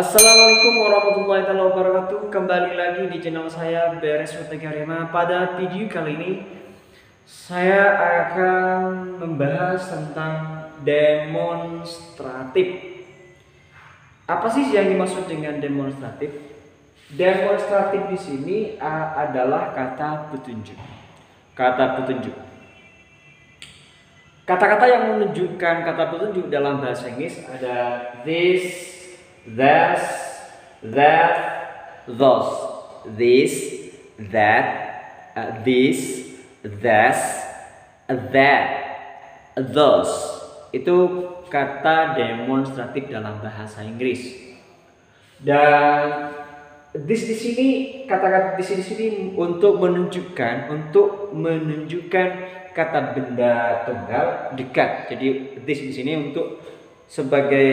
Assalamualaikum warahmatullahi wabarakatuh. Kembali lagi di channel saya Beres Utegarema. Pada video kali ini saya akan membahas tentang demonstratif. Apa sih yang dimaksud dengan demonstratif? Demonstratif di sini adalah kata petunjuk. Kata petunjuk. Kata-kata yang menunjukkan kata petunjuk dalam bahasa Inggris ada this, that, that, those, this, that, this, that, that, those. Itu kata demonstratif dalam bahasa Inggris. Dan this di sini, kata-kata di sini untuk menunjukkan kata benda tunggal dekat. Jadi this di sini untuk sebagai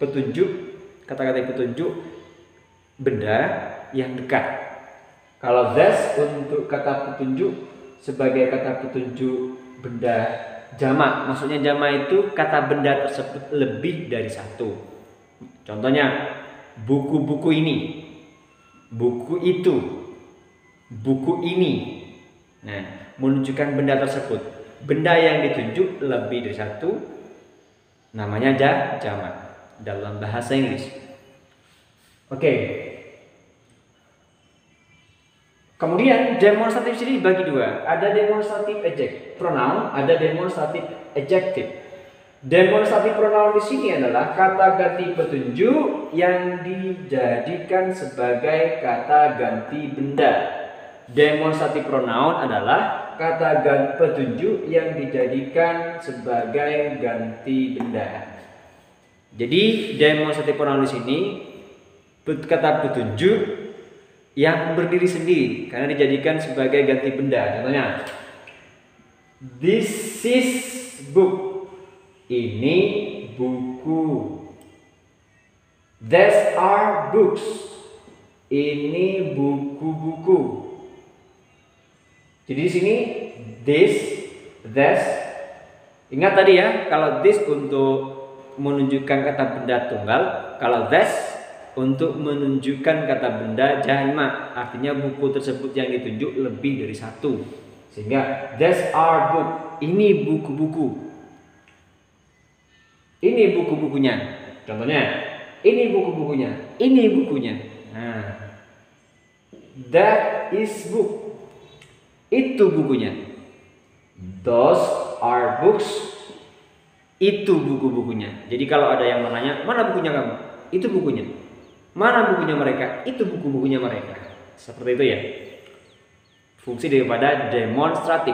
petunjuk, kata-kata petunjuk benda yang dekat. Kalau that untuk kata petunjuk sebagai kata petunjuk benda jamak. Maksudnya jamak itu kata benda tersebut lebih dari satu. Contohnya buku-buku ini, buku itu, buku ini. Nah, menunjukkan benda tersebut. Benda yang ditunjuk lebih dari satu namanya jamak dalam bahasa Inggris. Oke. Kemudian demonstratif sini dibagi dua. Ada demonstratif pronoun, ada demonstratif adjective. Demonstratif pronoun di sini adalah kata ganti petunjuk yang dijadikan sebagai kata ganti benda. Demonstratif pronoun adalah kata ganti petunjuk yang dijadikan sebagai ganti benda. Jadi demonstratif pronoun di sini kata petunjuk yang berdiri sendiri karena dijadikan sebagai ganti benda. Contohnya, this is book. Ini buku. These are books. Ini buku-buku. Jadi di sini this, that. Ingat tadi ya, kalau this untuk menunjukkan kata benda tunggal, kalau that untuk menunjukkan kata benda jamak. Artinya buku tersebut yang ditunjuk lebih dari satu. Sehingga these are book. Ini buku-buku. Ini buku-bukunya. Contohnya, ini buku-bukunya. Ini bukunya. Nah, that is book. Itu bukunya. Those are books. Itu buku-bukunya. Jadi kalau ada yang menanya, mana bukunya kamu? Itu bukunya. Mana bukunya mereka? Itu buku-bukunya mereka. Seperti itu ya. Fungsi daripada demonstratif.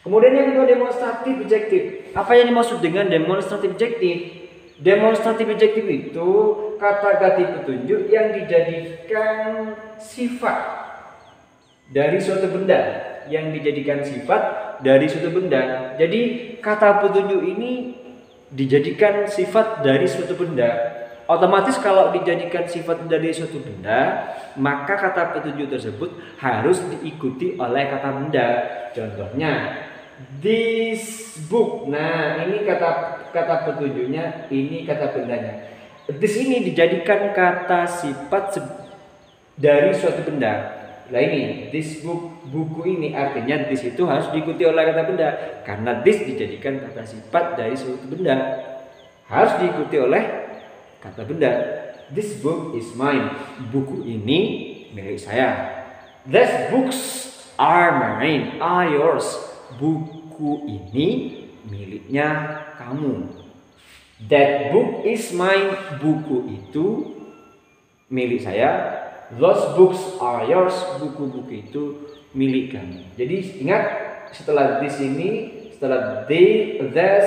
Kemudian yang kedua demonstratif adjektif. Apa yang dimaksud dengan demonstratif adjektif? Demonstratif adjektif itu kata ganti petunjuk yang dijadikan sifat dari suatu benda, yang dijadikan sifat dari suatu benda. Jadi kata petunjuk ini dijadikan sifat dari suatu benda. Otomatis kalau dijadikan sifat dari suatu benda, maka kata petunjuk tersebut harus diikuti oleh kata benda. Contohnya this book. Nah, ini kata petunjuknya, ini kata bendanya. This ini dijadikan kata sifat dari suatu benda. Nah ini this book, buku ini, artinya this itu harus diikuti oleh kata benda karena this dijadikan kata sifat dari suatu benda, harus diikuti oleh kata benda. This book is mine. Buku ini milik saya. These books are mine, are yours. Buku ini miliknya kamu. That book is mine. Buku itu milik saya. Those books are yours. Buku-buku itu milik kamu. Jadi ingat, setelah di sini, setelah they, that,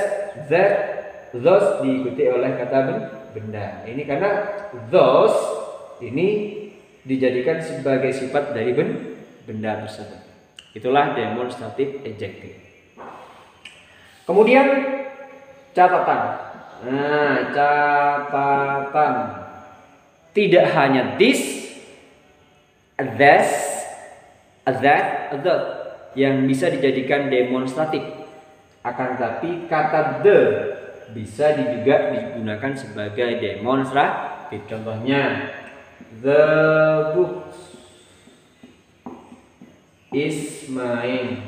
those diikuti oleh kata benda. Ini karena those ini dijadikan sebagai sifat dari benda tersebut. Itulah demonstratif adjektif. Kemudian catatan. Nah, catatan. Tidak hanya this, that, yang bisa dijadikan demonstratif. Akan tetapi kata the bisa juga digunakan sebagai demonstratif. Contohnya, the book is mine.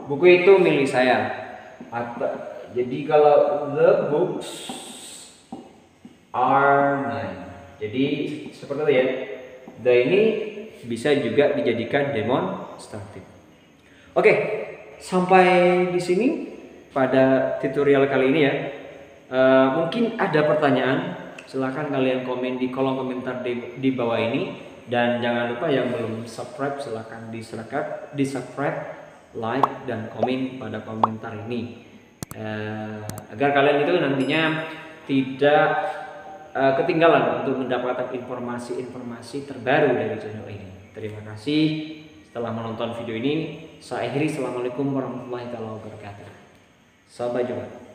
Buku itu milik saya. Jadi kalau the books are mine. Jadi seperti itu ya. The ini bisa juga dijadikan demonstratif. Oke, sampai di sini pada tutorial kali ini ya. Mungkin ada pertanyaan, silahkan kalian komen di kolom komentar di bawah ini. Dan jangan lupa yang belum subscribe silahkan di subscribe, like dan komen pada komentar ini, agar kalian itu nantinya tidak ketinggalan untuk mendapatkan informasi-informasi terbaru dari channel ini. Terima kasih setelah menonton video ini. Saya akhiri. Assalamualaikum warahmatullahi wabarakatuh. Sampai jumpa.